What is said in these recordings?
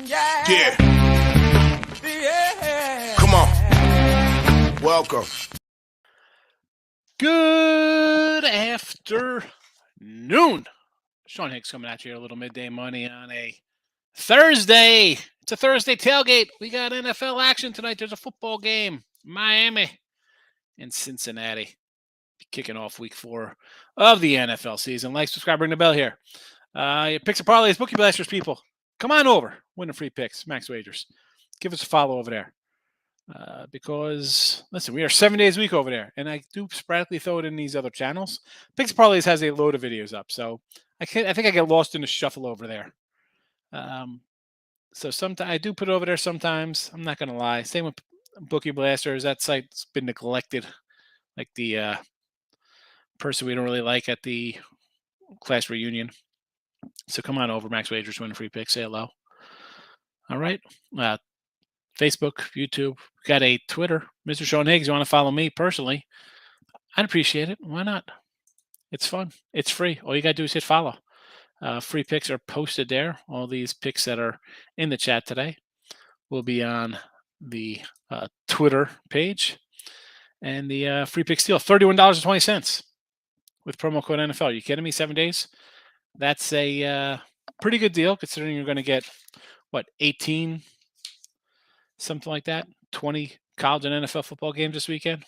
Yeah. Come on. Welcome. Good afternoon. Sean Higgs coming at you a little midday money on a Thursday. It's a Thursday tailgate. We got NFL action tonight. There's a football game. Miami and Cincinnati kicking off week 4 of the NFL season. Like, subscribe, ring the bell here. Your picks and parlays, bookie blasters, people. Come on over. Win the free picks, max wagers. Give us a follow over there. Because, listen, we are 7 days a week over there, and I do sporadically throw it in these other channels. Picks and Parlays has a load of videos up, so I think I get lost in the shuffle over there. So sometimes I do put it over there sometimes. I'm not going to lie. Same with Bookie Blasters. That site's been neglected, like the person we don't really like at the class reunion. So come on over, max wagers, win a free pick, say hello. All right. Facebook, YouTube, got a Twitter, Mr. Sean Higgs. You want to follow me personally? I'd appreciate it. Why not? It's fun. It's free. All you got to do is hit follow. Free picks are posted there. All these picks that are in the chat today will be on the Twitter page. And the free pick steal, $31.20 with promo code NFL. Are you kidding me? 7 days? That's a pretty good deal considering you're going to get, 18, something like that, 20 college and NFL football games this weekend.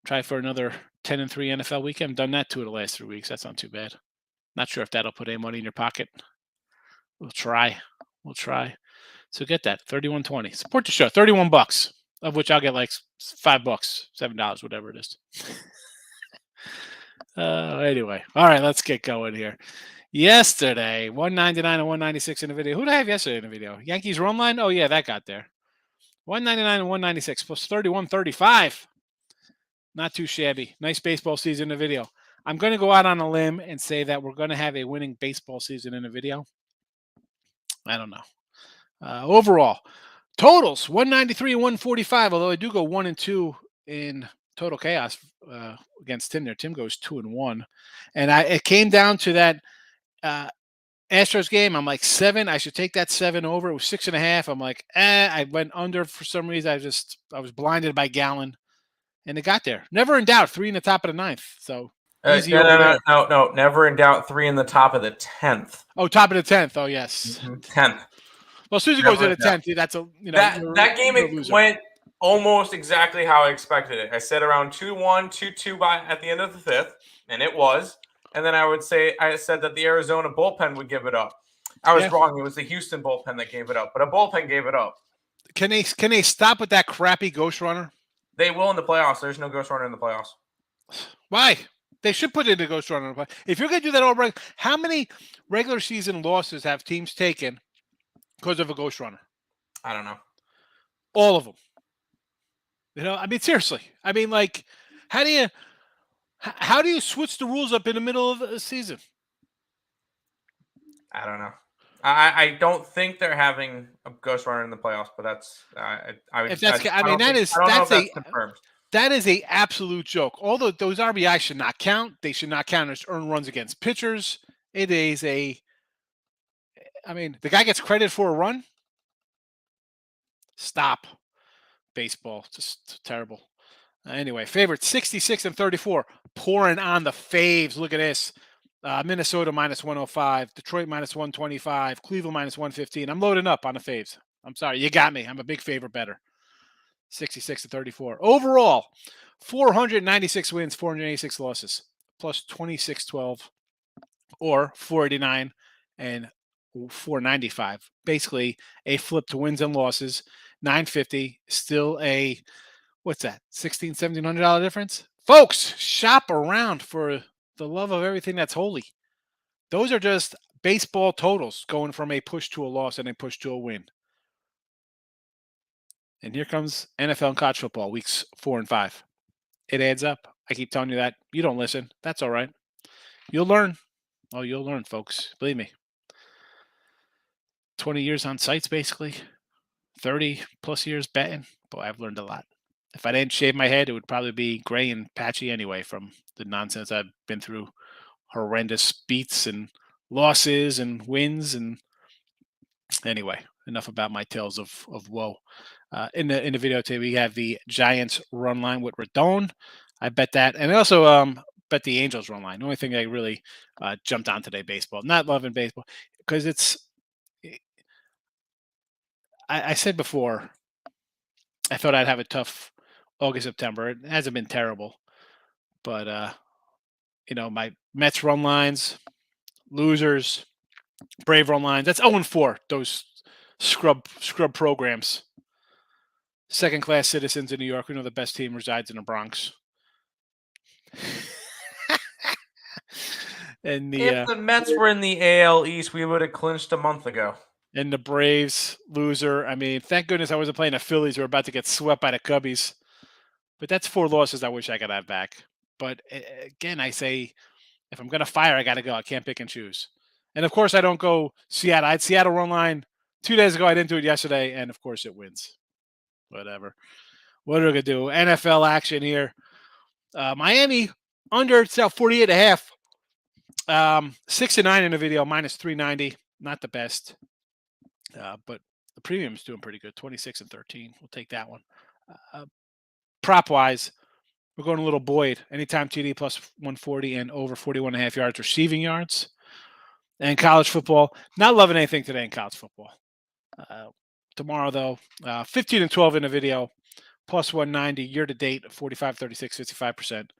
Try for another 10-3 NFL weekend. Done that 2 of the last 3 weeks. That's not too bad. Not sure if that'll put any money in your pocket. We'll try. So get that, $31.20. Support the show, $31, of which I'll get like $5, $7, whatever it is. Anyway, all right, let's get going here. Yesterday, 199 and 196 in the video. Who did I have yesterday in the video? Yankees run line? Oh, yeah, that got there. 199 and 196 plus 31.35. Not too shabby. Nice baseball season in the video. I'm going to go out on a limb and say that we're going to have a winning baseball season in the video. I don't know. Overall, totals 193 and 145, although I do go 1 and 2 in total chaos against Tim there. Tim goes 2 and 1. And it came down to that Astros game. I'm like 7. I should take that 7 over. It was 6.5. I'm like, I went under for some reason. I was blinded by Gallon, and it got there. Never in doubt. 3 in the top of the 9th. So easy over there. No. Never in doubt. 3 in the top of the 10th. Oh, top of the 10th. Oh, yes. 10th. Well, as soon as it goes to the 10th, that's a that game went almost exactly how I expected it. I said around 2-1, 2-2 at the end of the 5th, and it was. And then I said that the Arizona bullpen would give it up. I was wrong. It was the Houston bullpen that gave it up, but a bullpen gave it up. Can they stop with that crappy ghost runner? They will in the playoffs. There's no ghost runner in the playoffs. Why? They should put in a ghost runner. If you're going to do that all right, how many regular season losses have teams taken because of a ghost runner? I don't know. All of them. I mean, seriously. I mean, like, how do you switch the rules up in the middle of the season? I don't know. I don't think they're having a ghost runner in the playoffs, but that's that is a absolute joke. Although those RBI should not count. They should not count as earned runs against pitchers. It is the guy gets credit for a run. Stop. Baseball, just terrible. Anyway, favorite 66 and 34, pouring on the faves. Look at this. Minnesota minus 105, Detroit minus 125, Cleveland minus 115. I'm loading up on the faves. I'm sorry, you got me. I'm a big favorite better. 66 to 34. Overall, 496 wins, 486 losses, plus 26-12, or 489 and 495. Basically, a flip to wins and losses. 950, still a, what's that, $1,600, $1,700 difference? Folks, shop around for the love of everything that's holy. Those are just baseball totals going from a push to a loss and a push to a win. And here comes NFL and college football, weeks 4 and 5. It adds up. I keep telling you that. You don't listen. That's all right. You'll learn. Oh, you'll learn, folks. Believe me. 20 years on sites, basically. 30 plus years betting. Boy, I've learned a lot. If I didn't shave my head, it would probably be gray and patchy anyway from the nonsense I've been through. Horrendous beats and losses and wins. And Anyway, enough about my tales of woe. In the video today, we have the Giants run line with Radon. I bet that, and I also bet the Angels run line. The only thing I really jumped on today, baseball. Not loving baseball because it's. I said before, I thought I'd have a tough August, September. It hasn't been terrible, but my Mets run lines, losers, Brave run lines. That's 0-4. Those scrub programs. Second class citizens in New York. We know the best team resides in the Bronx. And if the Mets were in the AL East, we would have clinched a month ago. And the Braves loser. I mean, thank goodness I wasn't playing the Phillies who are about to get swept by the Cubbies. But that's 4 losses I wish I could have back. But again, I say, if I'm going to fire, I got to go. I can't pick and choose. And of course, I don't go Seattle. I had Seattle run line 2 days ago. I didn't do it yesterday. And of course, it wins. Whatever. What are we going to do? NFL action here. Miami under, it's now 48.5. 6-9 in the video, minus 390. Not the best. But the premium's doing pretty good. 26-13. We'll take that one. Prop wise, we're going a little Boyd. Anytime TD plus 140 and over 41.5 yards receiving yards. And college football, not loving anything today in college football. Tomorrow, though, 15-12 in the video, plus 190 year to date, 45, 36, 55%.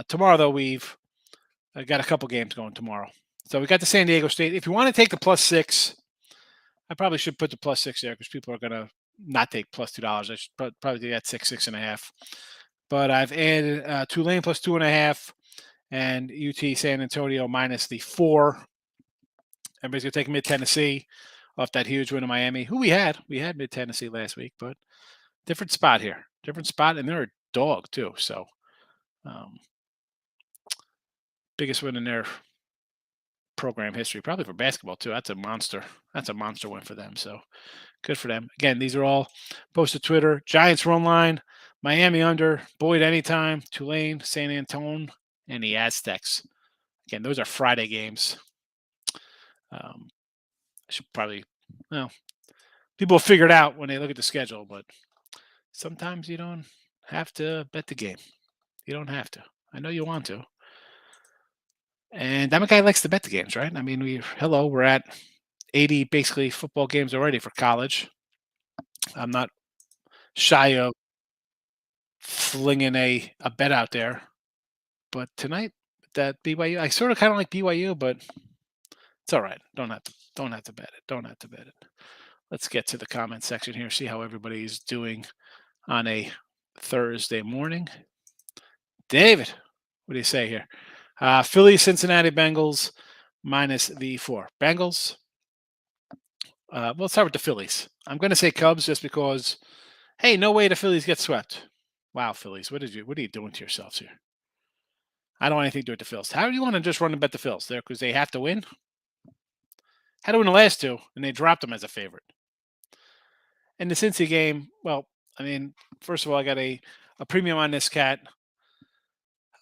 Tomorrow, though, we've got a couple games going tomorrow. So we got the San Diego State. If you want to take the plus 6, I probably should put the plus 6 there because people are going to not take plus $2. I should probably do that 6.5. But I've added Tulane plus 2.5 and UT San Antonio minus the 4. Everybody's going to take Mid-Tennessee off that huge win in Miami, who we had. We had Mid-Tennessee last week, but different spot here. Different spot, and they're a dog, too. So, biggest win in their program history, probably for basketball, too. That's a monster. That's a monster win for them. So, good for them. Again, these are all posted to Twitter. Giants run line, Miami under, Boyd anytime, Tulane, San Antonio, and the Aztecs. Again, those are Friday games. I should probably, people figure it out when they look at the schedule, but sometimes you don't have to bet the game. You don't have to. I know you want to. And I'm a guy who likes to bet the games, right? I mean, we're at 80 basically football games already for college. I'm not shy of flinging a bet out there. But tonight, that BYU, I sort of kind of like BYU, but it's all right. Don't have to bet it. Don't have to bet it. Let's get to the comment section here, see how everybody's doing on a Thursday morning. David, what do you say here? Philly, Cincinnati Bengals minus the 4. Bengals. Let's start with the Phillies. I'm going to say Cubs just because, hey, no way the Phillies get swept. Wow, Phillies, what are you doing to yourselves here? I don't want anything to do with the Phils. How do you want to just run and bet the Phils there because they have to win? Had to win the last 2, and they dropped them as a favorite. And the Cincy game, well, I mean, first of all, I got a premium on this cat.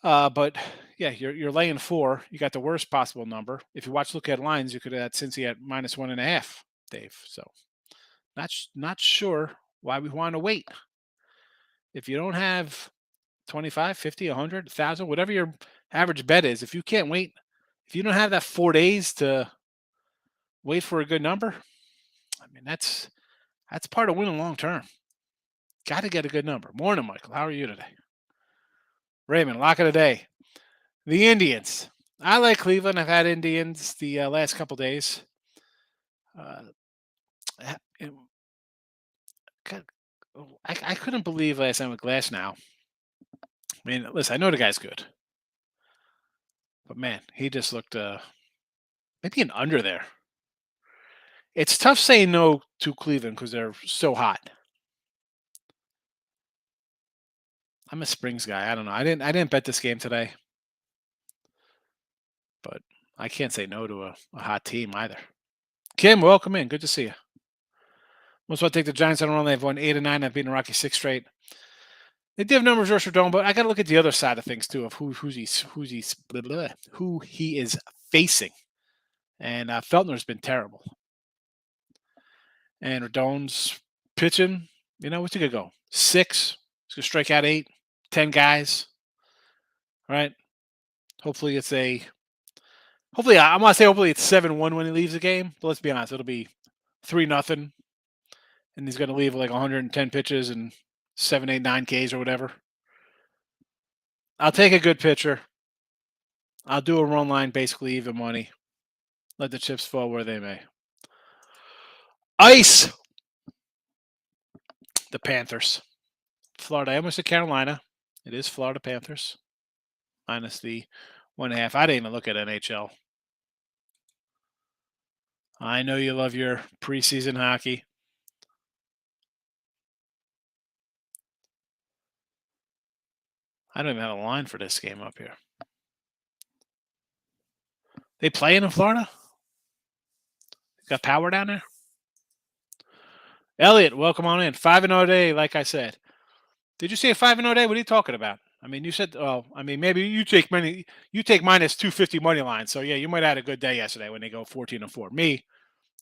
But yeah, you're laying 4. You got the worst possible number. If you look at lines, you could have had Cincy at minus 1.5, Dave. So not sure why we want to wait. If you don't have 25, 50, 100, 1,000, whatever your average bet is, if you can't wait, if you don't have that 4 days to wait for a good number, I mean, that's part of winning long term. Got to get a good number. Morning, Michael. How are you today? Raymond, lock of the day. The Indians. I like Cleveland. I've had Indians the last couple days. I couldn't believe last time with Glass now. I mean, listen, I know the guy's good. But, man, he just looked maybe an under there. It's tough saying no to Cleveland because they're so hot. I'm a Springs guy. I don't know. I didn't bet this game today. But I can't say no to a hot team either. Kim, welcome in. Good to see you. Most want to take the Giants on a run. They've won 8 and 9. I've beaten Rocky 6 straight. They do have numbers versus Dome, but I got to look at the other side of things too, of who he is facing. And Feltner's been terrible. And Rodon's pitching. What's he going to go? 6. He's going to strike out 8, 10 guys. All right. Hopefully it's I'm going to say hopefully it's 7-1 when he leaves the game. But let's be honest, it'll be 3-0. And he's going to leave with like 110 pitches and 7, 8, 9 Ks or whatever. I'll take a good pitcher. I'll do a run line, basically even money. Let the chips fall where they may. Ice. The Panthers. Florida. I almost said Carolina. It is Florida Panthers. Minus the 1.5. I didn't even look at NHL. I know you love your preseason hockey. I don't even have a line for this game up here. They playing in Florida? Got power down there? Elliot, welcome on in. 5-0 day, like I said. Did you say a 5-0 day? What are you talking about? I mean, you said, maybe you take minus 250 money line. So yeah, you might have had a good day yesterday when they go 14-4. Me,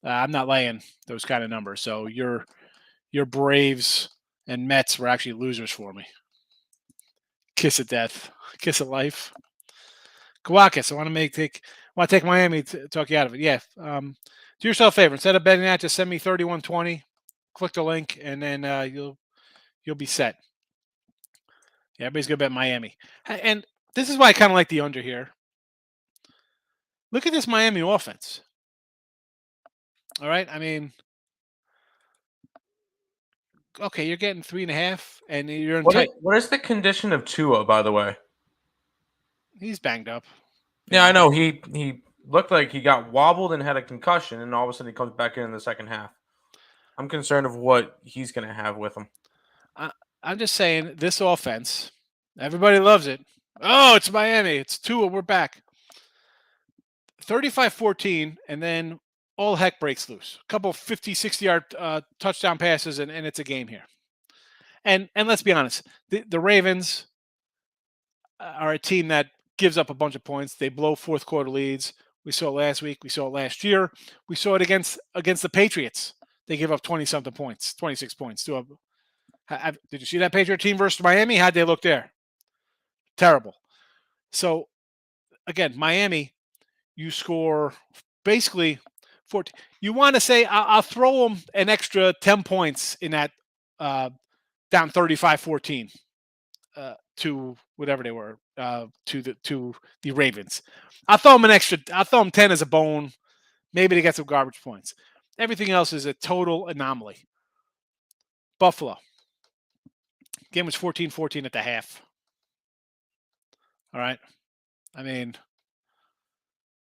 I'm not laying those kind of numbers. So your Braves and Mets were actually losers for me. Kiss of death, kiss of life. Kawakis, I want to take Miami to talk you out of it. Yeah. Do yourself a favor. Instead of betting that, just send me 3120. Click the link, and then you'll be set. Yeah, everybody's gonna bet Miami, and this is why I kind of like the under here. Look at this Miami offense. All right, I mean, okay, you're getting 3.5, and you're in tight. What is the condition of Tua, by the way? He's banged up. Yeah, I know. He looked like he got wobbled and had a concussion, and all of a sudden he comes back in the second half. I'm concerned of what he's going to have with him. I'm just saying, this offense, everybody loves it. Oh, it's Miami. It's Tua. We're back. 35-14, and then all heck breaks loose. A couple 50, 60-yard touchdown passes, and it's a game here. And let's be honest, the Ravens are a team that gives up a bunch of points. They blow fourth quarter leads. We saw it last week. We saw it last year. We saw it against the Patriots. They give up 20-something points, 26 points. Did you see that Patriot team versus Miami? How'd they look there? Terrible. So, again, Miami, you score basically 14. You want to say, I'll throw them an extra 10 points in that down 35-14 to whatever they were, to the Ravens. I'll throw them 10 as a bone, maybe to get some garbage points. Everything else is a total anomaly. Buffalo. Game was 14-14 at the half. All right. I mean,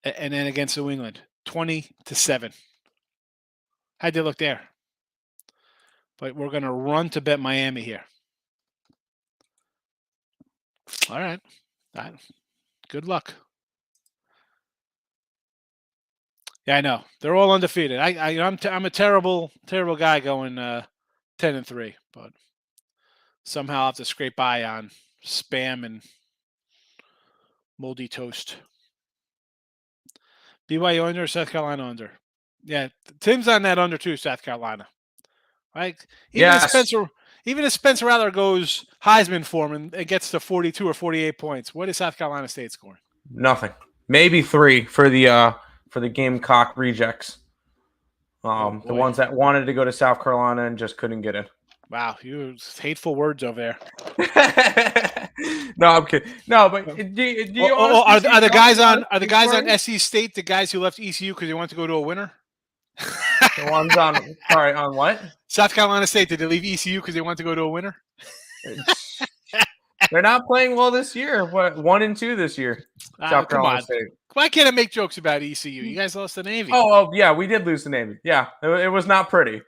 and then against New England, 20-7. How'd they look there? But we're going to run to bet Miami here. All right. Good luck. Yeah, I know. They're all undefeated. I'm a terrible guy going 10-3, but somehow I have to scrape by on spam and moldy toast. BYU under, South Carolina under. Yeah, Tim's on that under too, South Carolina. Right? Even if Spencer Rattler goes Heisman form and gets to 42 or 48 points, what is South Carolina State scoring? Nothing. Maybe 3 for the Gamecock rejects. The ones that wanted to go to South Carolina and just couldn't get in. Wow, you hateful words over there. No, I'm kidding. No, but are the guys on SC State the guys who left ECU because they wanted to go to a winner? The ones on what? South Carolina State, did they leave ECU because they wanted to go to a winner? They're not playing well this year. What, 1-2 this year? South Carolina State. Why can't I make jokes about ECU? You guys lost the Navy. Oh, yeah, we did lose the Navy. Yeah, it was not pretty.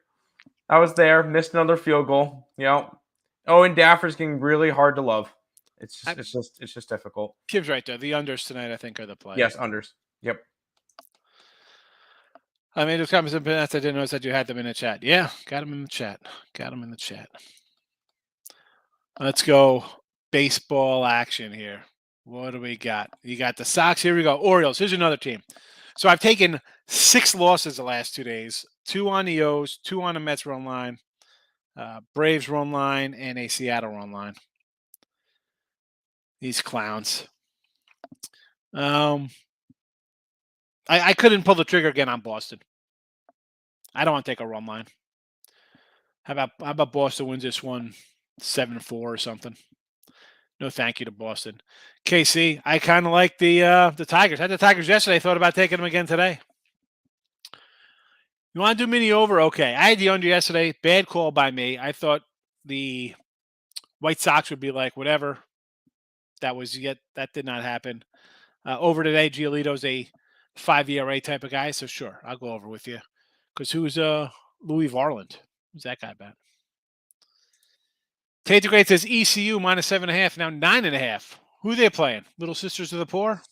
I was there, missed another field goal. And Daffer's getting really hard to love. It's just difficult. Kim's right there. The unders tonight, I think, are the play. Yes, unders. Yep. I made those comments in the past. I didn't notice that you had them in the chat. Yeah, got them in the chat. Let's go baseball action here. What do we got? You got the Sox. Here we go. Orioles. Here's another team. So I've taken 6 losses the last 2 days. 2 on the O's, 2 on the Mets run line, Braves run line, and a Seattle run line. These clowns. I couldn't pull the trigger again on Boston. I don't want to take a run line. How about Boston wins this one 7-4 or something? No, thank you to Boston. KC, I kind of like the Tigers. I had the Tigers yesterday. Thought about taking them again today. You want to do mini over? Okay. I had the under yesterday. Bad call by me. I thought the White Sox would be like whatever. That did not happen. Over today, Giolito's a 5 ERA type of guy, so sure, I'll go over with you. Because who's Louis Varland? Who's that guy about? Tate the Great says ECU -7.5, now 9.5. Who are they playing? Little Sisters of the Poor?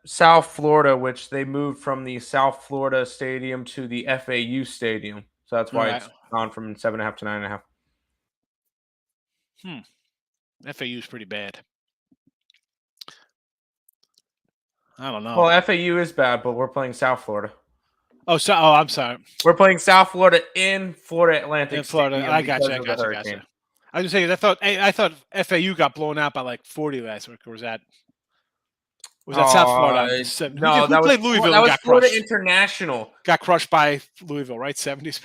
South Florida, which they moved from the South Florida Stadium to the FAU Stadium. So that's why it's gone from 7.5 to 9.5. FAU is pretty bad. I don't know. Well, FAU is bad, but we're playing South Florida. Oh, I'm sorry. We're playing South Florida in Florida Atlantic. In Florida, Stadium I got you. I was saying, I thought FAU got blown out by like 40 last week. Or was that South Florida? No, who played Louisville? That was got Florida crushed? International. Got crushed by Louisville, right? 70s.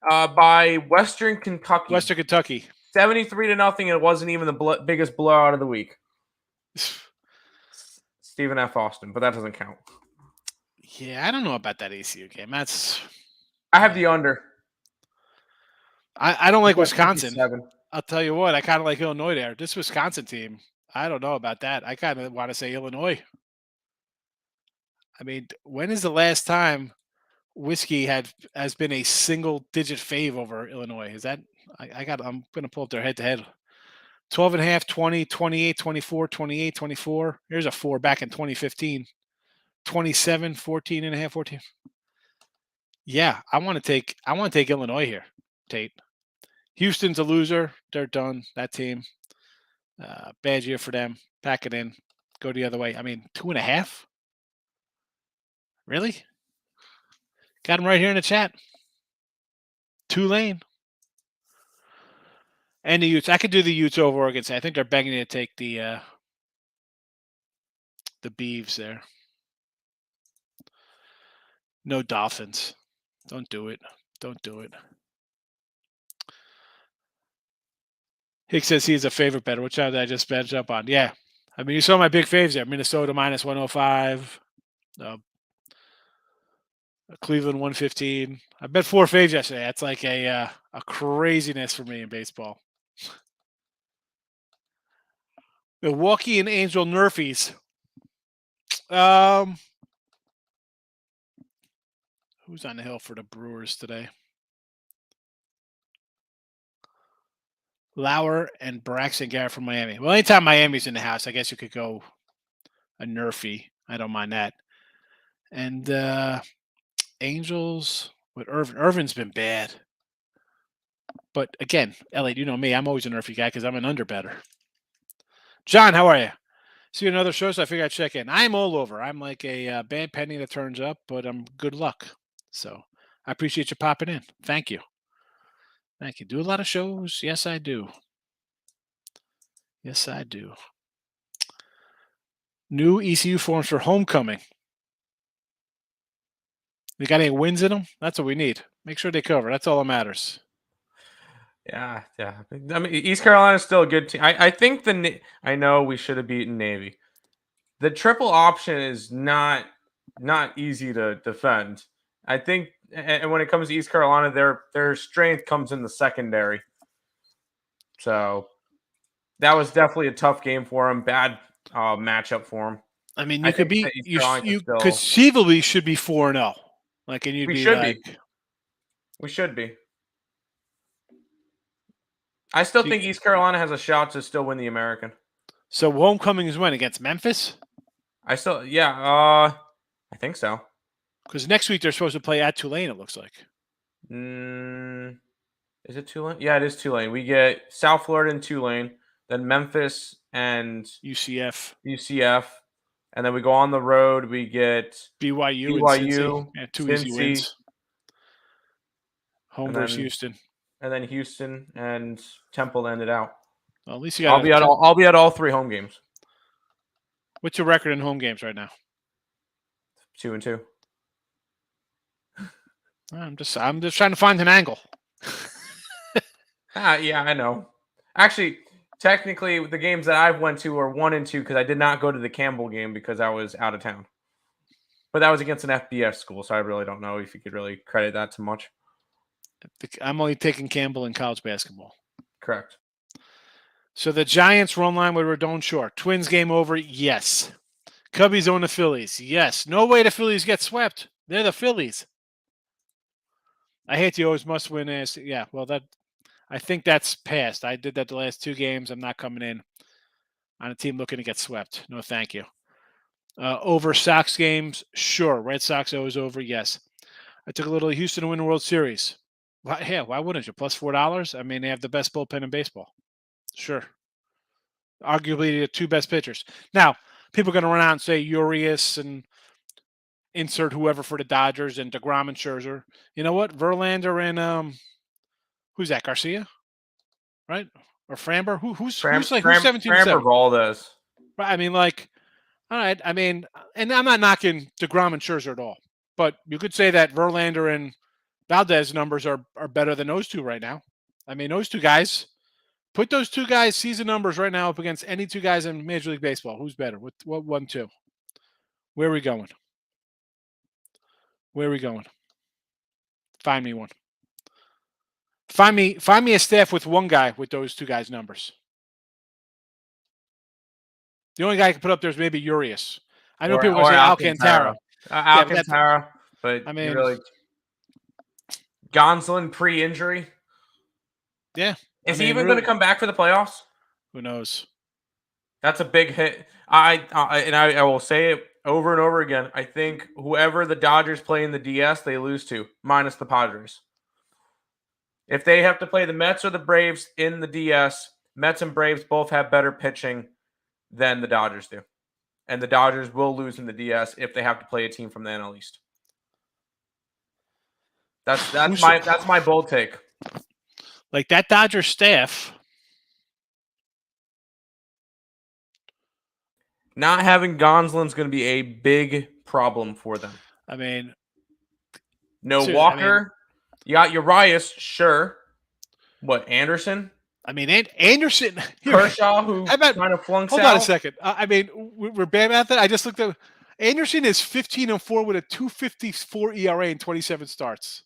By Western Kentucky. 73-0. It wasn't even the biggest blowout of the week. Stephen F. Austin, but that doesn't count. Yeah, I don't know about that ECU game. I have the under. I don't like Wisconsin. 57. I'll tell you what, I kind of like Illinois there. This Wisconsin team, I don't know about that. I kind of want to say Illinois. I mean, when is the last time whiskey has been a single-digit fave over Illinois? Is that I'm going to pull up their head-to-head. 12.5, 20, 28, 24, 28, 24. Here's a 4 back in 2015. 27, 14.5, 14. Yeah, I want to take Illinois here, Tate. Houston's a loser. They're done. That team. Bad year for them. Pack it in. Go the other way. I mean, 2.5? Really? Got him right here in the chat. Tulane. And the Utes. I could do the Utes over Oregon State. I think they're begging to take the Beavs there. No Dolphins. Don't do it. Don't do it. Hicks says he's a favorite better. Which one did I just bench up on? Yeah. I mean, you saw my big faves there. Minnesota -105. Cleveland 115. I bet 4 faves yesterday. That's like a craziness for me in baseball. Milwaukee and Angel Nerfies. Who's on the hill for the Brewers today? Lauer and Braxton Garrett from Miami. Well, anytime Miami's in the house, I guess you could go a Nerfy. I don't mind that. And Angels with Irvin. Irvin's been bad. But again, Elliot, you know me. I'm always a Nerfy guy because I'm an underbetter. John, how are you? See another show, so I figured I'd check in. I'm all over. I'm like a bad penny that turns up, but I'm good luck. So I appreciate you popping in. Thank you. Thank you. Do a lot of shows? Yes, I do. Yes, I do. New ECU forms for homecoming. They got any wins in them? That's what we need. Make sure they cover. That's all that matters. Yeah. I mean, East Carolina's still a good team. I think I know we should have beaten Navy. The triple option is not easy to defend. I think, and when it comes to East Carolina, their strength comes in the secondary. So that was definitely a tough game for him. Bad matchup for him. I mean, you conceivably should be 4-0. Like, and we should be. I still think East Carolina has a shot to still win the American. So homecoming is when? Against Memphis? I think so. Because next week they're supposed to play at Tulane, it looks like. Is it Tulane? Yeah, it is Tulane. We get South Florida and Tulane, then Memphis and UCF. And then we go on the road. We get BYU and Cincy. Yeah, 2 easy Cincy, wins. Home and versus then- Houston. and then Houston and Temple ended out. Well, at least you got. I'll be at all 3 home games. What's your record in home games right now? 2-2. I'm just trying to find an angle. Yeah, I know. Actually, technically, the games that I've went to are 1-2 because I did not go to the Campbell game because I was out of town. But that was against an FBS school, so I really don't know if you could really credit that too much. I'm only taking Campbell in college basketball. Correct. So the Giants run line with Rodon Shore. Twins game over? Yes. Cubbies own the Phillies? Yes. No way the Phillies get swept. They're the Phillies. I hate the always must win ass. Yeah, well, I think that's past. I did that the last 2 games. I'm not coming in on a team looking to get swept. No, thank you. Over Sox games? Sure. Red Sox always over? Yes. I took a little Houston to win the World Series. Why wouldn't you? Plus $4? I mean, they have the best bullpen in baseball. Sure. Arguably the 2 best pitchers. Now, people are going to run out and say Urias and insert whoever for the Dodgers and DeGrom and Scherzer. You know what? Verlander and who's that? Garcia, right? Or Framber? Who's 17 Framber Valdez. I mean, like, all right. I mean, and I'm not knocking DeGrom and Scherzer at all, but you could say that Verlander and Valdez numbers are better than those 2 right now. I mean, those 2 guys. Put those 2 guys' season numbers right now up against any 2 guys in Major League Baseball. Who's better? What 1-2? Where are we going? Where are we going? Find me one. Find me a staff with 1 guy with those 2 guys' numbers. The only guy I can put up there is maybe Urias. I know people are going to say Alcantara. Alcantara, but I mean, really, Gonsolin pre-injury. Yeah. Is he even going to come back for the playoffs? Who knows? That's a big hit. I will say it over and over again. I think whoever the Dodgers play in the DS, they lose to, minus the Padres. If they have to play the Mets or the Braves in the DS, Mets and Braves both have better pitching than the Dodgers do. And the Dodgers will lose in the DS if they have to play a team from the NL East. That's my bold take. Like that Dodger staff. Not having Gonsolin's going to be a big problem for them. I mean, no Walker. You got Urias, sure. What, Anderson? I mean, Anderson. Kershaw, who kind of flunks out. Hold on a second. I mean, we're bad at that. I just looked at Anderson is 15-4 with a 2.54 ERA in 27 starts.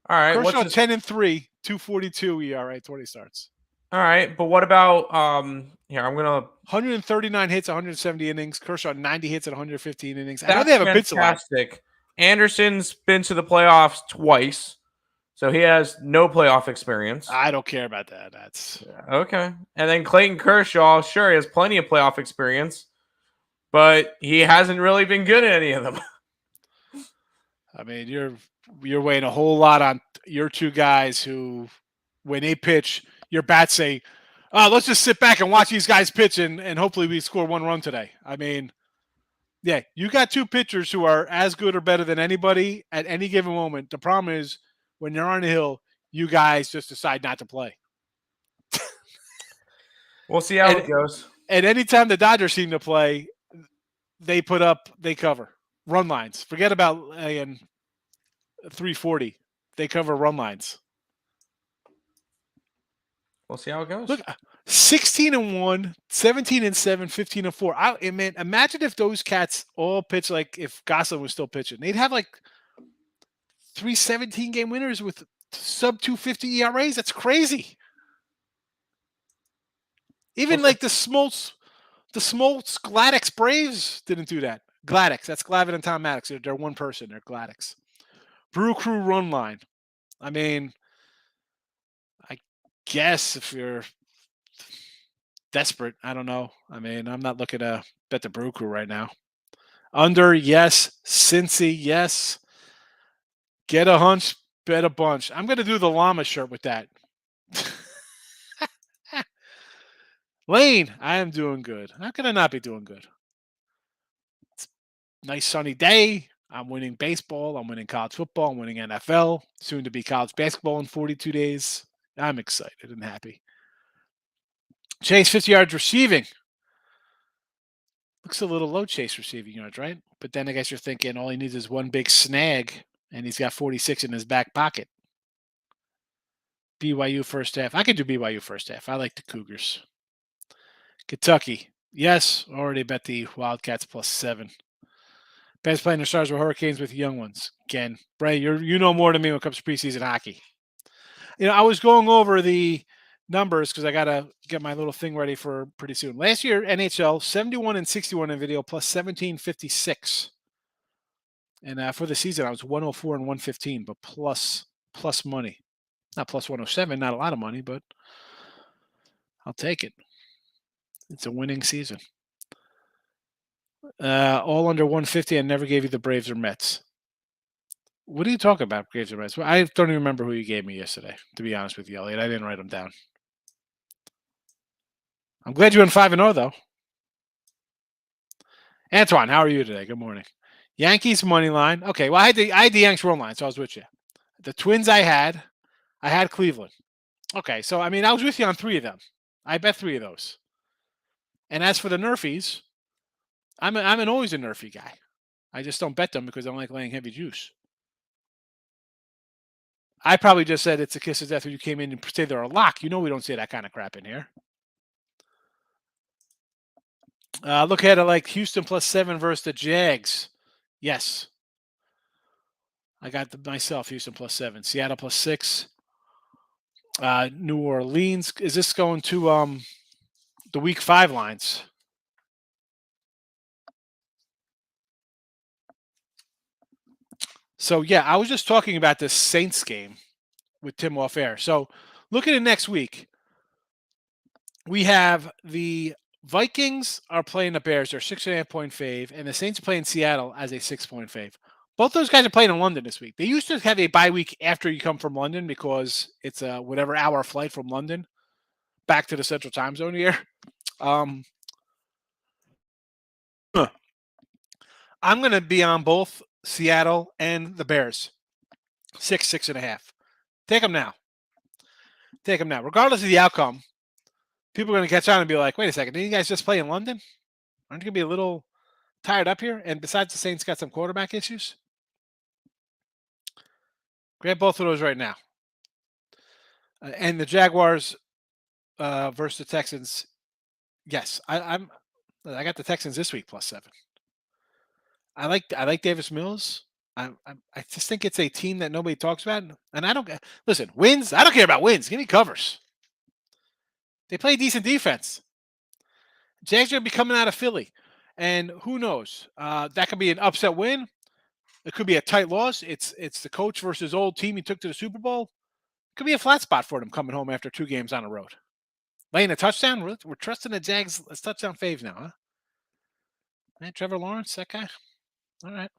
All right. Kershaw 10-3, 2.42 ERA, 20 starts. All right, but what about here? I'm gonna 139 hits, 170 innings. Kershaw 90 hits at 115 innings. That's I know they have a pitch fantastic. Anderson's been to the playoffs twice, so he has no playoff experience. I don't care about that. That's okay. And then Clayton Kershaw, sure, he has plenty of playoff experience, but he hasn't really been good at any of them. I mean, you're weighing a whole lot on your 2 guys who, when they pitch, your bats say, "Oh, let's just sit back and watch these guys pitch, and hopefully we score 1 run today." I mean, yeah, you got 2 pitchers who are as good or better than anybody at any given moment. The problem is when you're on the hill, you guys just decide not to play. We'll see how it goes. And anytime the Dodgers seem to play, they cover run lines. Forget about 340. They cover run lines. We'll see how it goes. Look, 16-1, 17-7, 15-4. I mean, imagine if those cats all pitch like if Goslin was still pitching. They'd have like 3 17-game winners with sub 250 ERAs. That's crazy. Even like the Smoltz Gladix Braves didn't do that. Gladix, that's Glavin and Tom Maddox. They're one person. They're Gladix. Brew Crew run line. I mean, I guess if you're desperate, I don't know. I mean, I'm not looking to bet the Brew Crew right now. Under, yes. Cincy, yes. Get a hunch, bet a bunch. I'm going to do the llama shirt with that. Lane, I am doing good. How can I not be doing good? Nice sunny day. I'm winning baseball. I'm winning college football. I'm winning NFL. Soon to be college basketball in 42 days. I'm excited and happy. Chase 50 yards receiving. Looks a little low, Chase receiving yards, right? But then I guess you're thinking all he needs is one big snag, and he's got 46 in his back pocket. BYU first half. I could do BYU first half. I like the Cougars. Kentucky. Yes, already bet the Wildcats +7. Best playing their stars were Hurricanes with young ones. Again, Bray, you know more than me when it comes to preseason hockey. I was going over the numbers because I got to get my little thing ready for pretty soon. Last year, NHL 71 and 61 in video plus 1756. And for the season, I was 104 and 115, but plus money. Not plus 107, not a lot of money, but I'll take it. It's a winning season. All under 150. I never gave you the Braves or Mets. What are you talking about, Braves or Mets? I don't even remember who you gave me yesterday, to be honest with you, Elliot. I didn't write them down. I'm glad you went 5-0, though. Antoine, how are you today? Good morning. Yankees money line. Okay, well, I had the Yanks run line, so I was with you. The Twins I had Cleveland. Okay, so, I was with you on 3 of them. I bet 3 of those. And as for the Nerfies, I'm always a Nerfie guy. I just don't bet them because I don't like laying heavy juice. I probably just said it's a kiss of death when you came in and say they're a lock. We don't say that kind of crap in here. Look ahead at like Houston +7 versus the Jags. Yes. I got myself Houston +7. Seattle +6. New Orleans. Is this going to the week 5 lines? So, yeah, I was just talking about this Saints game with Tim off air. So, look at it next week. We have the Vikings are playing the Bears. They're 6.5-point fave, and the Saints are playing Seattle as a 6-point fave. Both those guys are playing in London this week. They used to have a bye week after you come from London because it's a whatever hour flight from London back to the Central Time Zone here. I'm going to be on both Seattle and the Bears. 6.5. Take them now. Regardless of the outcome, people are going to catch on and be like, wait a second, didn't you guys just play in London? Aren't you going to be a little tired up here? And besides, the Saints got some quarterback issues. Grab both of those right now. And the Jaguars versus the Texans. Yes, I got the Texans this week +7. I like Davis Mills. I just think it's a team that nobody talks about, and I don't listen wins. I don't care about wins. Give me covers. They play decent defense. Jags are going to be coming out of Philly, and who knows? That could be an upset win. It could be a tight loss. It's the coach versus old team he took to the Super Bowl. It could be a flat spot for them coming home after 2 games on the road. Laying a touchdown. We're trusting the Jags as touchdown faves now, huh? Man, Trevor Lawrence, that guy. All right.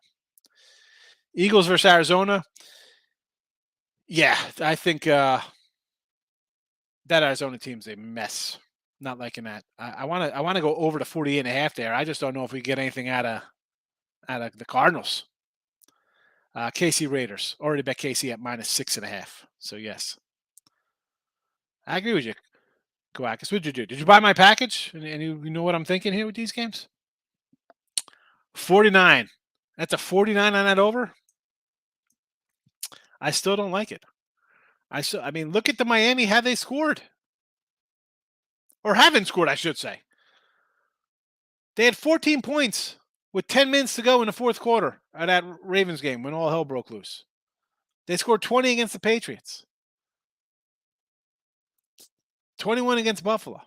Eagles versus Arizona. Yeah, I think that Arizona team's a mess. Not liking that. I want to go over to 48.5 there. I just don't know if we get anything out of the Cardinals. KC Raiders. Already bet KC at -6.5. So yes. I agree with you. Kawakis. What did you do? Did you buy my package? And you know what I'm thinking here with these games? 49. That's a 49 on that over. I still don't like it. I mean, look at the Miami. Have they scored? Or haven't scored, I should say. They had 14 points with 10 minutes to go in the fourth quarter of that Ravens game when all hell broke loose. They scored 20 against the Patriots. 21 against Buffalo.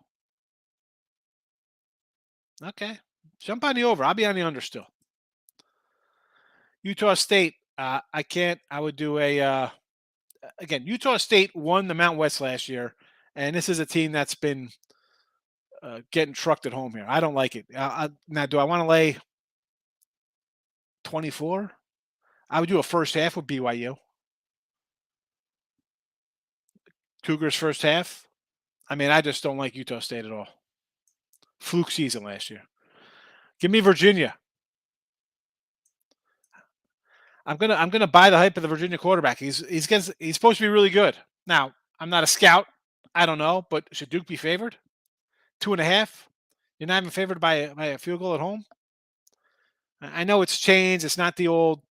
Okay. Jump on the over. I'll be on the under still. Utah State. I can't. I would do a again, Utah State won the Mountain West last year, and this is a team that's been getting trucked at home here. I don't like it. Now, do I want to lay 24? I would do a first half with BYU. Cougars first half. I mean, I just don't like Utah State at all. Fluke season last year. Give me Virginia. I'm gonna buy the hype of the Virginia quarterback. He's supposed to be really good. Now, I'm not a scout. I don't know, but should Duke be favored? 2.5. You're not even favored by a field goal at home. I know it's changed. It's not the old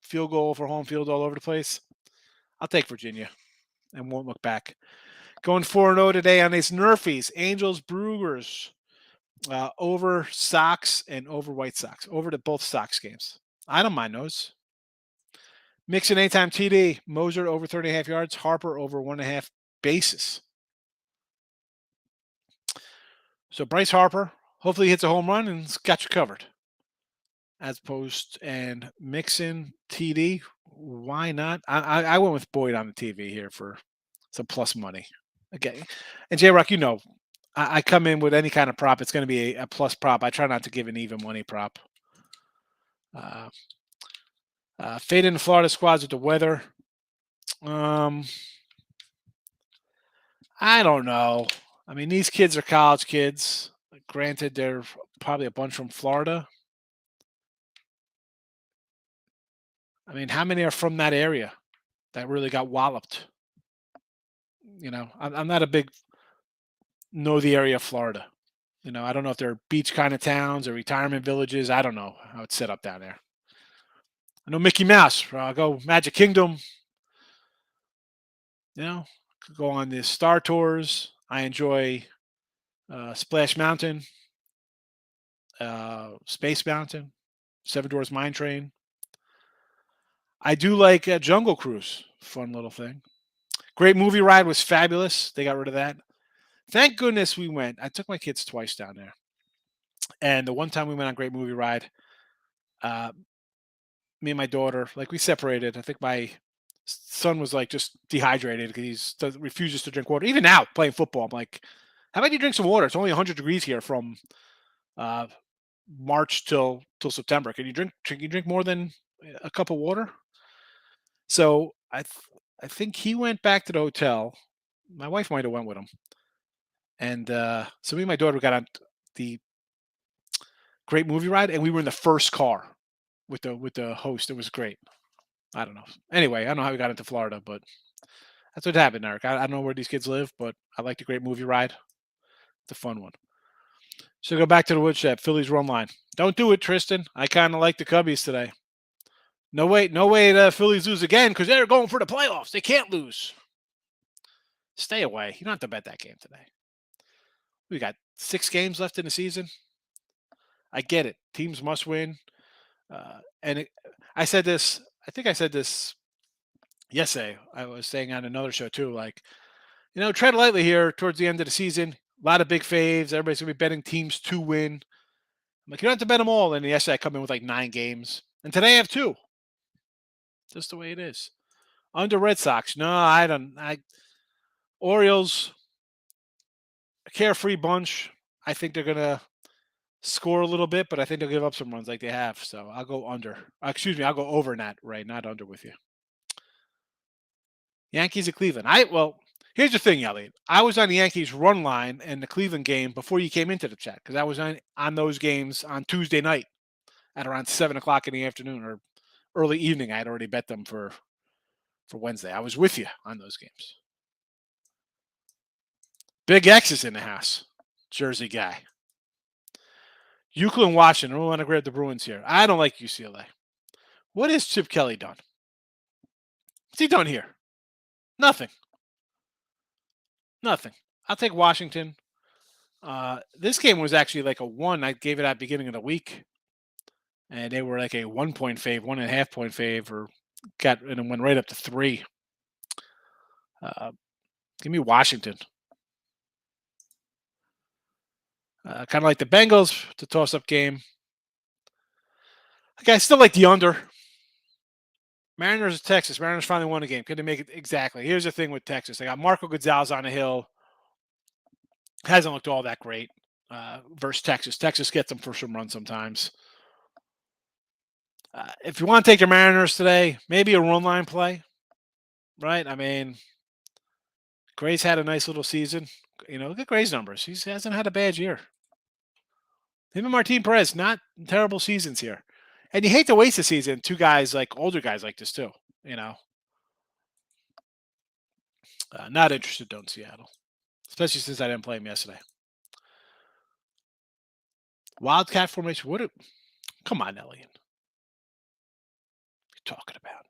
field goal for home field all over the place. I'll take Virginia and won't look back. Going 4-0 today on these Nerfies, Angels, Brewers, over Sox and over White Sox, over to both Sox games. I don't mind those. Mixon anytime TD, Moser over 30.5 yards, Harper over 1.5 bases. So Bryce Harper, hopefully he hits a home run and it's got you covered. As opposed and Mixon TD, why not? I went with Boyd on the TV here for some plus money. Okay, and J-Rock, I come in with any kind of prop. It's going to be a plus prop. I try not to give an even money prop. Fade in the Florida squads with the weather. I don't know. I mean, these kids are college kids. Granted, they're probably a bunch from Florida. I mean, how many are from that area that really got walloped? I'm not a big know the area of Florida. I don't know if they're beach kind of towns or retirement villages. I don't know how it's set up down there. I know Mickey Mouse. I'll go Magic Kingdom. Could go on the Star Tours. I enjoy Splash Mountain, Space Mountain, Seven Dwarfs Mine Train. I do like Jungle Cruise. Fun little thing. Great Movie Ride was fabulous. They got rid of that. Thank goodness we went. I took my kids twice down there. And the one time we went on Great Movie Ride, me and my daughter, we separated. I think my son was just dehydrated because he refuses to drink water. Even now, playing football, I'm like, how about you drink some water? It's only 100 degrees here from March till September. Can you drink more than a cup of water? So I think he went back to the hotel. My wife might have went with him. And so me and my daughter got on the Great Movie Ride, and we were in the first car with the host. It was great. I don't know. Anyway, I don't know how we got into Florida, but that's what happened, Eric. I don't know where these kids live, but I like the Great Movie Ride. It's a fun one. So go back to the woodshed. Phillies run line. Don't do it, Tristan. I kind of like the Cubbies today. No way the Phillies lose again because they're going for the playoffs. They can't lose. Stay away. You don't have to bet that game today. We got 6 games left in the season. I get it. Teams must win. I said this. I think I said this yesterday. I was saying on another show too. Tread lightly here towards the end of the season. A lot of big faves. Everybody's gonna be betting teams to win. I'm like, you don't have to bet them all. And yesterday I come in with 9 games, and today I have 2. Just the way it is. Under Red Sox. No, I don't. Orioles, a carefree bunch. I think they're gonna score a little bit, but I think they'll give up some runs like they have. So I'll go under. I'll go over that, right? Not under with you. Yankees at Cleveland. Here's the thing, Elliot. I was on the Yankees run line and the Cleveland game before you came into the chat because I was on those games on Tuesday night at around 7:00 in the afternoon or early evening. I had already bet them for Wednesday. I was with you on those games. Big X is in the house. Jersey guy. Euclid, Washington. I want to grab the Bruins here. I don't like UCLA. What has Chip Kelly done? What's he done here? Nothing. I'll take Washington. This game was actually a 1. I gave it at the beginning of the week. And they were a 1-point fave, 1.5 point fave, and it went right up to 3. Give me Washington. Kind of like the Bengals, the toss-up game. Okay, I still like the under. Mariners of Texas. Mariners finally won a game. Couldn't make it exactly. Here's the thing with Texas. They got Marco Gonzalez on the hill. Hasn't looked all that great versus Texas. Texas gets them for some runs sometimes. If you want to take your Mariners today, maybe a run line play, right? I mean, Gray's had a nice little season. Look at Gray's numbers. He hasn't had a bad year. Him and Martin Perez, not terrible seasons here. And you hate to waste the season. Two guys like older guys like this too. Not interested though in Seattle, especially since I didn't play him yesterday. Wildcat formation. Come on, Elliot. What are you talking about?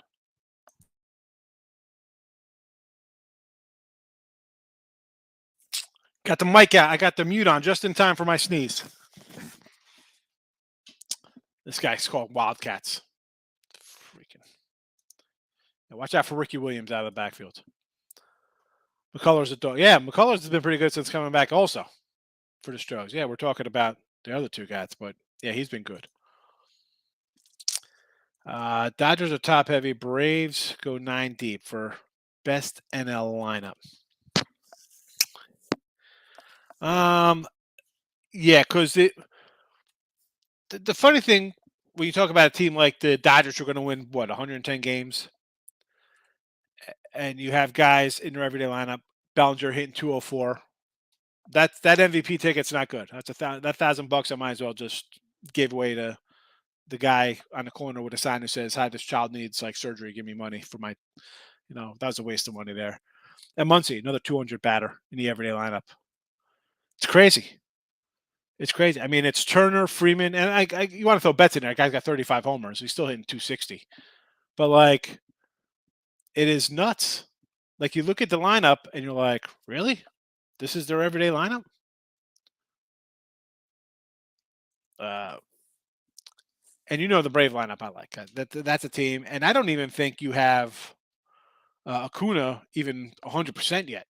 Got the mic out. I got the mute on just in time for my sneeze. This guy's called Wildcats. Freaking. Now watch out for Ricky Williams out of the backfield. McCullers a dog. Yeah, McCullers has been pretty good since coming back also for the Stros. Yeah, we're talking about the other two guys, but yeah, he's been good. Dodgers are top heavy. Braves go 9 deep for best NL lineup. Yeah, because the funny thing when you talk about a team like the Dodgers who are going to win 110 games, and you have guys in their everyday lineup, Bellinger hitting 204. That MVP ticket's not good. That's that $1,000 I might as well just give away to the guy on the corner with a sign that says, "Hi, this child needs like surgery. Give me money for my," that was a waste of money there. And Muncy, another 200 batter in the everyday lineup. It's crazy. It's crazy. I mean, it's Turner, Freeman, and you want to throw Betts in there. Guy's got 35 homers. He's still hitting 260. But like, it is nuts. Like you look at the lineup and you're like, really? This is their everyday lineup? And the Brave lineup I like. That's a team. And I don't even think you have Acuna even 100% yet.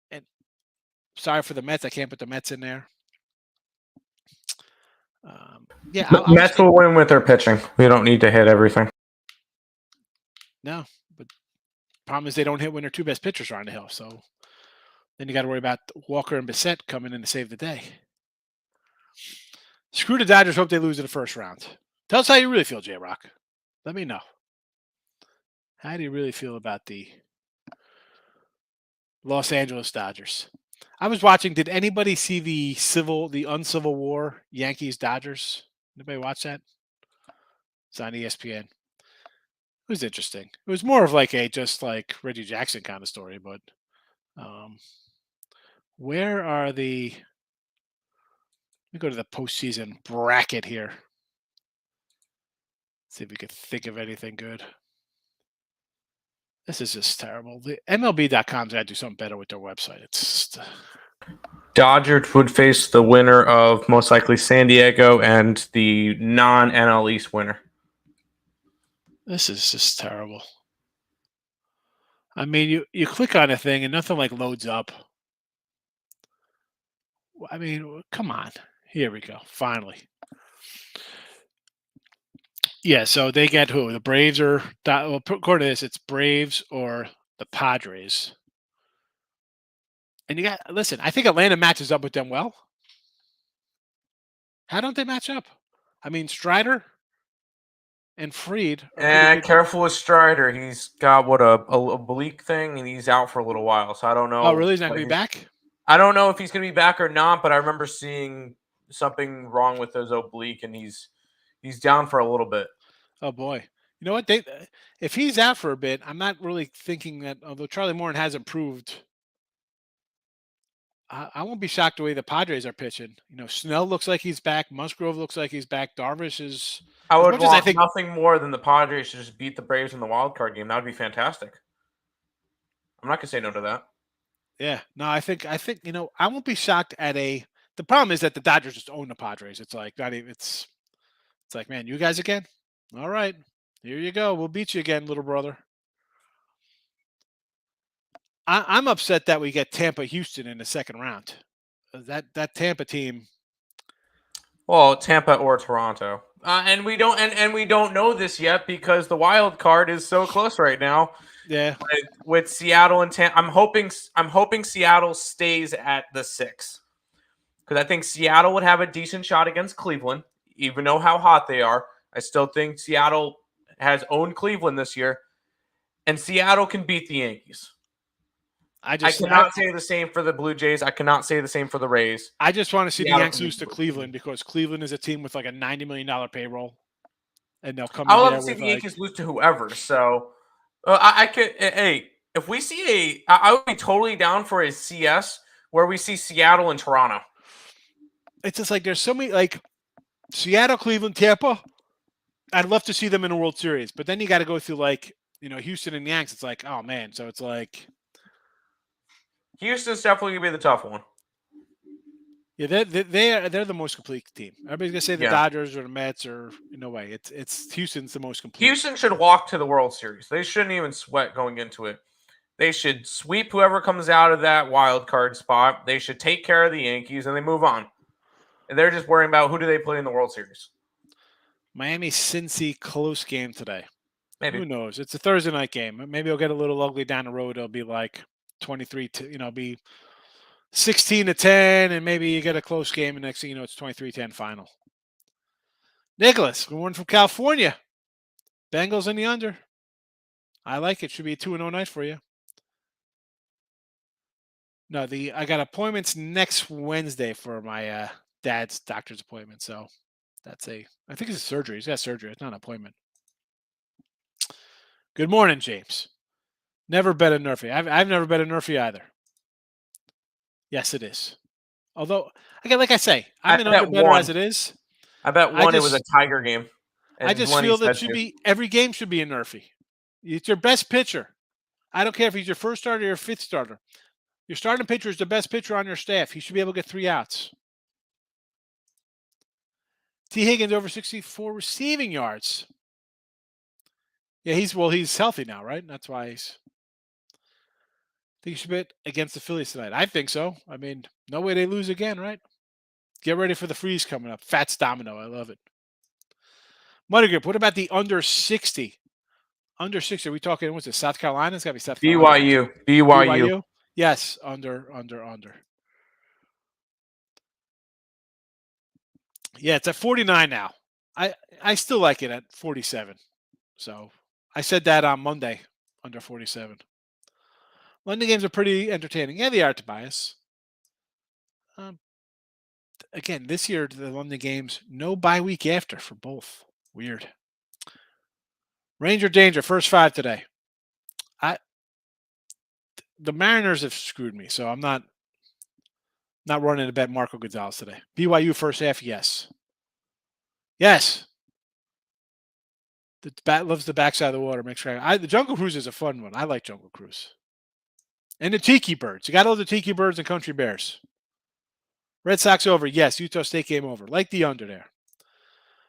And sorry for the Mets. I can't put the Mets in there. Mets will win with their pitching. We don't need to hit everything. No, but the problem is they don't hit when their two best pitchers are on the hill. So then you got to worry about Walker and Bissett coming in to save the day. Screw the Dodgers. Hope they lose in the first round. Tell us how you really feel, J-Rock. Let me know. How do you really feel about the Los Angeles Dodgers? I was watching. Did anybody see the uncivil war Yankees Dodgers? Anybody watch that? It's on ESPN. It was interesting. It was more of like just like Reggie Jackson kind of story, but where are the? Let me go to the postseason bracket here. See if we could think of anything good. This is just terrible. The MLB.com's got to do something better with their website. It's just, Dodgers would face the winner of most likely San Diego and the non-NL East winner. This is just terrible. I mean, you click on a thing and nothing like loads up. I mean, come on. Here we go. Finally. Yeah, so they get who? The Braves or according to this, it's Braves or the Padres. And listen, I think Atlanta matches up with them well. How don't they match up? I mean, Strider and Fried. Careful with Strider. He's got a oblique thing, and he's out for a little while. So I don't know. Oh, really? He's not going to be back? I don't know if he's going to be back or not, but I remember seeing something wrong with his oblique, and he's down for a little bit. Oh boy. You know what? If he's out for a bit, I'm not really thinking that. Although Charlie Morton has improved, I won't be shocked the way the Padres are pitching. Snell looks like he's back. Musgrove looks like he's back. Darvish is. I would want nothing more than the Padres to just beat the Braves in the wild card game. That would be fantastic. I'm not gonna say no to that. Yeah, no, I think I won't be shocked at the problem is that the Dodgers just own the Padres. It's like not even it's like, man, you guys again? All right. Here you go. We'll beat you again, little brother. I'm upset that we get Tampa Houston in the second round. That Tampa team. Well, Tampa or Toronto. And we don't know this yet because the wild card is so close right now. Yeah. With Seattle and Tampa, I'm hoping Seattle stays at the 6 because I think Seattle would have a decent shot against Cleveland, even though how hot they are. I still think Seattle has owned Cleveland this year, and Seattle can beat the Yankees. I cannot say the same for the Blue Jays. I cannot say the same for the Rays. I just want to see the Yankees lose to Cleveland because Cleveland is a team with like a $90 million payroll, and they'll come. I would love to see the Yankees lose to whoever. So I could. Hey, if we see I would be totally down for a CS where we see Seattle and Toronto. It's just like there's so many like Seattle, Cleveland, Tampa. I'd love to see them in a World Series, but then you got to go through like Houston and Yanks. It's like, oh man, so it's like Houston's definitely gonna be the tough one. Yeah, they're the most complete team. Everybody's gonna say the Dodgers or the Mets or no way. It's Houston's the most complete. Houston should walk to the World Series. They shouldn't even sweat going into it. They should sweep whoever comes out of that wild card spot. They should take care of the Yankees and they move on. And they're just worrying about who do they play in the World Series. Miami Cincy close game today. Maybe. Who knows? It's a Thursday night game. Maybe it'll get a little ugly down the road. It'll be like 23 to be 16-10, and maybe you get a close game, and next thing you know, it's 23-10 final. Nicholas, good morning from California. Bengals in the under. I like it. Should be a 2-0 night for you. No, I got appointments next Wednesday for my dad's doctor's appointment. So I think it's a surgery. He's got surgery. It's not an appointment. Good morning, James. Never bet a Nerfy. I've never bet a Nerfy either. Yes, it is. Although, again, like I say, I'm an underbetter as it is. I bet it was a Tiger game. I just feel that every game should be a Nerfy. It's your best pitcher. I don't care if he's your first starter or your fifth starter. Your starting pitcher is the best pitcher on your staff. He should be able to get 3 outs. T. Higgins over 64 receiving yards. Yeah, he's healthy now, right? That's why I think you should bet against the Phillies tonight. I think so. I mean, no way they lose again, right? Get ready for the freeze coming up. Fats Domino. I love it. Money Grip, what about the under 60? Under 60, are we talking, what's it, South Carolina? It's got to be South Carolina. BYU. Yes, under. Yeah, it's at 49 now. I still like it at 47. So I said that on Monday, under 47. London games are pretty entertaining. Yeah, they are, Tobias. Again, this year, the London games, no bye week after for both. Weird. Ranger Danger, first 5 today. The Mariners have screwed me, so I'm not running to bet Marco Gonzalez today. BYU first half, yes. Yes. The bat loves the backside of the water. Makes sure the Jungle Cruise is a fun one. I like Jungle Cruise. And the Tiki Birds. You got all the Tiki Birds and Country Bears. Red Sox over. Yes. Utah State game over. Like the under there.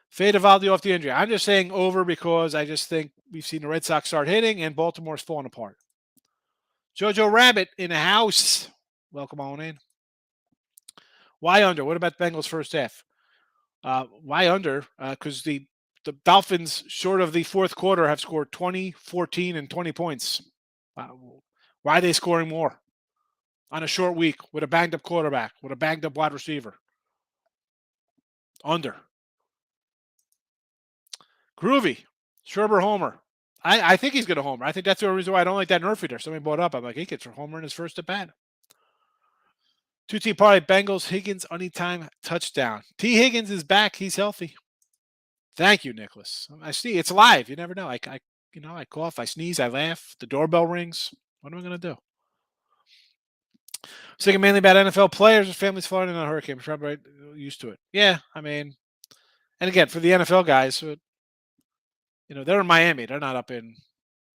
Fade Evaldi off the injury. I'm just saying over because I just think we've seen the Red Sox start hitting and Baltimore's falling apart. Jojo Rabbit in the house. Welcome on in. Why under? What about Bengals first half? Why under? Because the Dolphins, short of the fourth quarter, have scored 20, 14, and 20 points. Why are they scoring more on a short week with a banged-up quarterback, with a banged-up wide receiver? Under. Groovy. Scherber homer. I think he's going to homer. I think that's the only reason why I don't like that Nerfy there. Somebody brought up. I'm like, he gets a homer in his first at bat. 2-team parlay, Bengals, Higgins, anytime touchdown. T. Higgins is back. He's healthy. Thank you, Nicholas. I see. It's live. You never know. I cough, I sneeze, I laugh. The doorbell rings. What am I going to do? Thinking mainly about NFL players with families flooding in a hurricane. We're probably used to it. Yeah, I mean, and again, for the NFL guys, they're in Miami. They're not up in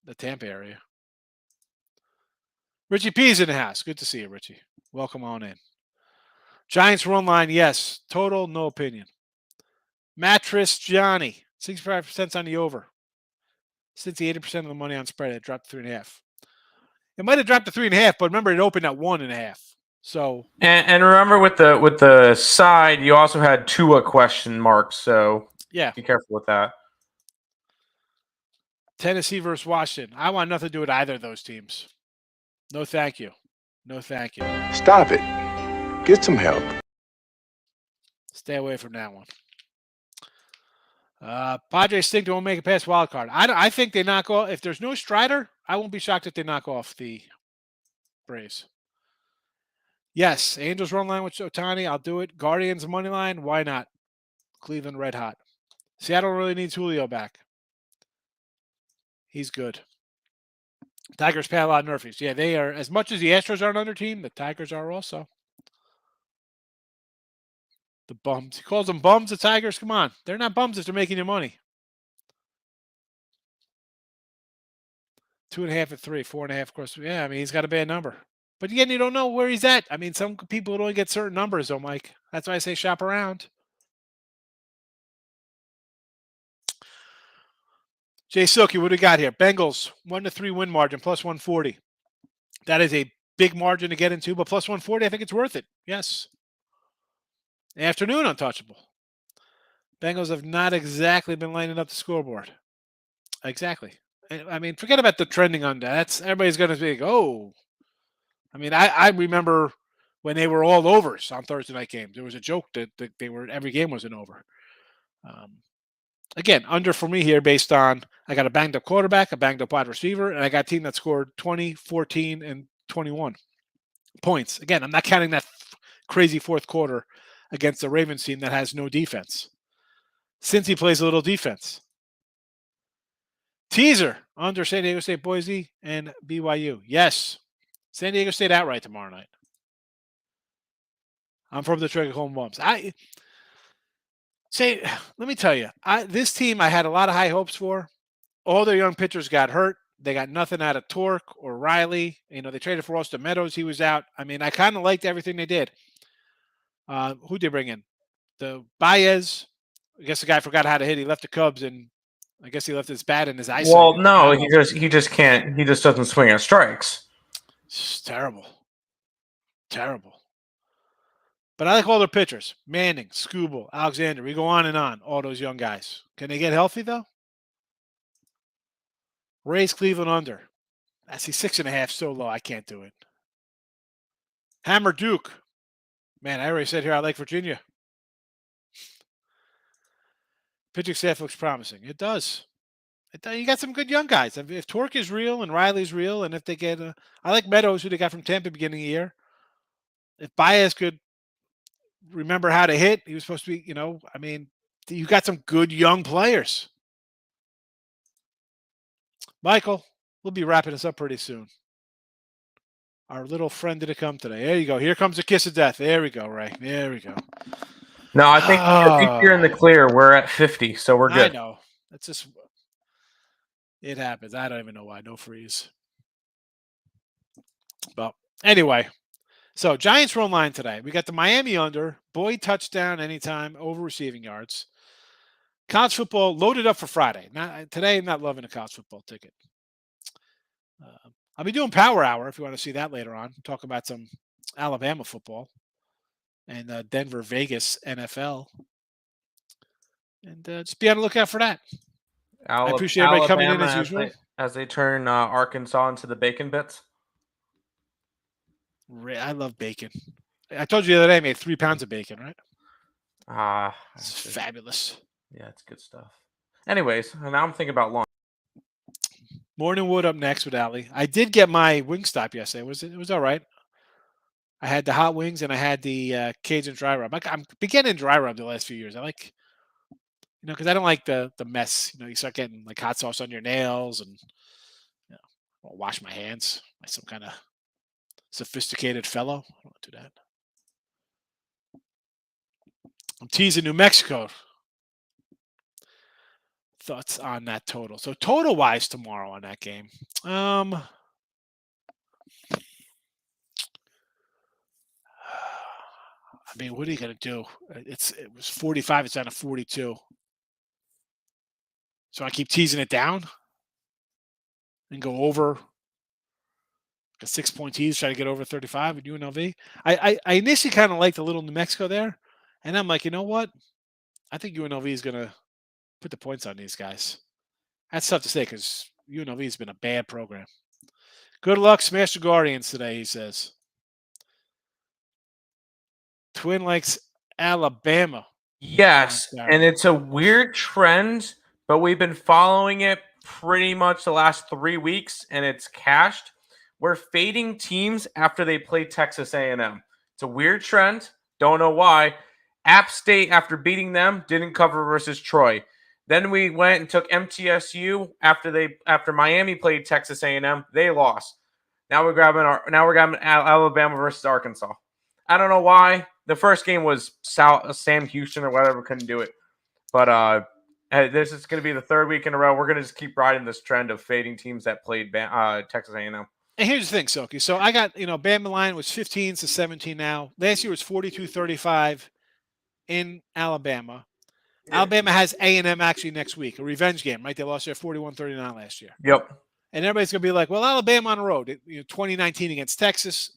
the Tampa area. Richie P's in the house. Good to see you, Richie. Welcome on in. Giants run line, yes. Total, no opinion. Mattress Johnny, 65% on the over. Since the 80% of the money on spread, it dropped to 3.5. It might have dropped to 3.5, but remember it opened at 1.5. So and remember with the side, you also had Tua question marks. So yeah, be careful with that. Tennessee versus Washington. I want nothing to do with either of those teams. No, thank you. No, thank you. Stop it. Get some help. Stay away from that one. Padres think they won't make it past wild card. I think they knock off. If there's no Strider, I won't be shocked if they knock off the Braves. Yes, Angels run line with Ohtani. I'll do it. Guardians money line. Why not? Cleveland red hot. Seattle really needs Julio back. He's good. Tigers pay a lot of nerfies. Yeah, they are. As much as the Astros are an under team, the Tigers are also. The bums. He calls them bums, the Tigers. Come on. They're not bums if they're making you money. 2.5 at 3, 4.5, of course. Yeah, I mean, he's got a bad number. But again, you don't know where he's at. I mean, some people would only get certain numbers, though, Mike. That's why I say shop around. Jay Silky, what do we got here? Bengals, 1-3 win margin, plus 140. That is a big margin to get into, but plus 140, I think it's worth it. Yes. Afternoon untouchable. Bengals have not exactly been lining up the scoreboard. Exactly. I mean, forget about the trending on that. That's everybody's going to be like, oh. I mean, I remember when they were all overs on Thursday night games. There was a joke that they were every game was an over. Again, under for me here based on I got a banged up quarterback, a banged up wide receiver, and I got a team that scored 20, 14, and 21 points. Again, I'm not counting that crazy fourth quarter against the Ravens team that has no defense. Since he plays a little defense. Teaser under San Diego State, Boise, and BYU. Yes. San Diego State outright tomorrow night. I'm from the Trigger Home Bumps. Let me tell you, this team I had a lot of high hopes for. All their young pitchers got hurt. They got nothing out of Torque or Riley. You know, they traded for Austin Meadows. He was out. I mean, I kind of liked everything they did. Who did they bring in? The Baez. I guess the guy forgot how to hit. He left the Cubs, and I guess he left his bat in his eyesight. Well, no, he just can't. He just doesn't swing at strikes. It's terrible. Terrible. But I like all their pitchers. Manning, Skubal, Alexander. We go on and on. All those young guys. Can they get healthy, though? Rays Cleveland under. I see 6.5 so low. I can't do it. Hammer Duke. Man, I already said here I like Virginia. Pitching staff looks promising. It does. You got some good young guys. If Torque is real and Riley's real, and if they get I like Meadows, who they got from Tampa beginning of the year. If Baez could remember how to hit, he was supposed to be, I mean, you got some good young players. Michael, we'll be wrapping this up pretty soon. Our little friend did it come today. There you go. Here comes the kiss of death. There we go, Ray. There we go. No, I think you're in the clear. We're at 50, so we're good. I know. That's just it happens. I don't even know why. No freeze. Well, anyway. So Giants run line today. We got the Miami under. Boyd touchdown anytime over receiving yards. College football loaded up for Friday. Today, I'm not loving a college football ticket. I'll be doing Power Hour if you want to see that later on. Talk about some Alabama football and Denver, Vegas, NFL. And just be on the lookout for that. I appreciate everybody coming in as usual. As they turn Arkansas into the bacon bits. I love bacon. I told you the other day I made 3 pounds of bacon, right? It's fabulous. Yeah, it's good stuff. Anyways, now I'm thinking about lunch. Morning Wood up next with Ali. I did get my Wingstop yesterday. It was all right. I had the hot wings and I had the Cajun dry rub. I'm beginning dry rub the last few years. I like, because I don't like the mess. You start getting like hot sauce on your nails and I'll wash my hands like some kind of sophisticated fellow. I don't want to do that. I'm teasing New Mexico. Thoughts on that total? So total wise tomorrow on that game. I mean, what are you going to do? It was 45. It's down to 42. So I keep teasing it down and go over a 6-point tease, try to get over 35 with UNLV. I initially kind of liked a little New Mexico there. And I'm like, you know what? I think UNLV is going to put the points on these guys. That's tough to say because UNLV has been a bad program. Good luck, smash the Guardians today, he says. Twin likes Alabama. Yes, and it's a weird trend, but we've been following it pretty much the last 3 weeks, and it's cashed. We're fading teams after they play Texas A&M. It's a weird trend. Don't know why. App State, after beating them, didn't cover versus Troy. Then we went and took MTSU after Miami played Texas A&M. They lost. Now we're grabbing Alabama versus Arkansas. I don't know why. The first game was Sam Houston or whatever couldn't do it. But this is going to be the third week in a row. We're going to just keep riding this trend of fading teams that played Texas A&M. And here's the thing, Soki. So I got, Bama line was 15-17 now. Last year was 42-35 in Alabama. Yeah. Alabama has A&M actually next week, a revenge game, right? They lost there 41-39 last year. Yep. And everybody's going to be like, well, Alabama on the road. 2019 against Texas,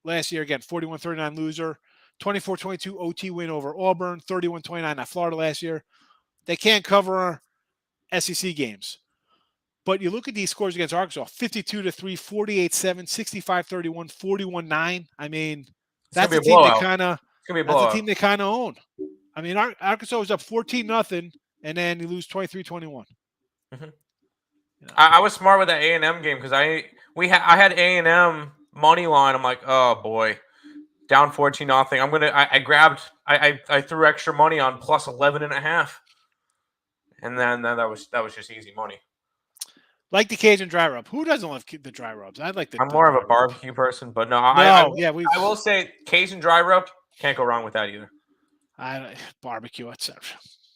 last year, again, 41-39 loser. 24-22 OT win over Auburn. 31-29 at Florida last year. They can't cover SEC games. But you look at these scores against Arkansas, 52-3, 48-7, 65-31, 41-9. I mean, that's the team they kind of own. I mean, Arkansas was up 14-0, and then you lose 23-21. Mm-hmm. I was smart with that A&M game because I had A&M money line. I'm like, oh boy, down 14-0. I threw extra money on plus 11.5, and then that was just easy money. Like the Cajun dry rub. Who doesn't love the dry rubs? I'm more of a barbecue person, but no. I will say Cajun dry rub, can't go wrong with that either. Barbecue, etc.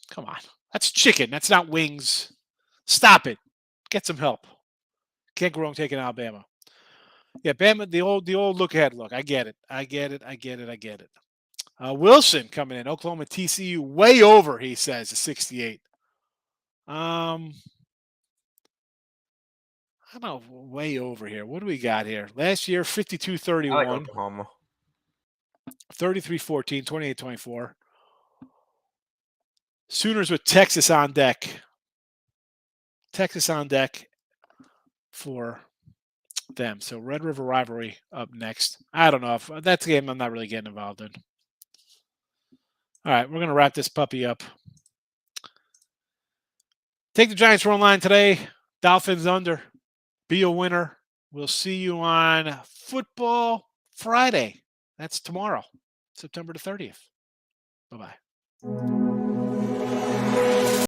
Come on, that's chicken. That's not wings. Stop it. Get some help. Can't go wrong taking Alabama. Yeah, Bama. The old look ahead look. I get it. Wilson coming in. Oklahoma TCU way over. He says 68. How about way over here? What do we got here? Last year, 52-31. I like Oklahoma. 33-14, 28-24. Sooners with Texas on deck. Texas on deck for them. So Red River Rivalry up next. I don't know if that's a game I'm not really getting involved in. All right, we're going to wrap this puppy up. Take the Giants run line today. Dolphins under. Be a winner. We'll see you on Football Friday. That's tomorrow, September the 30th. Bye-bye.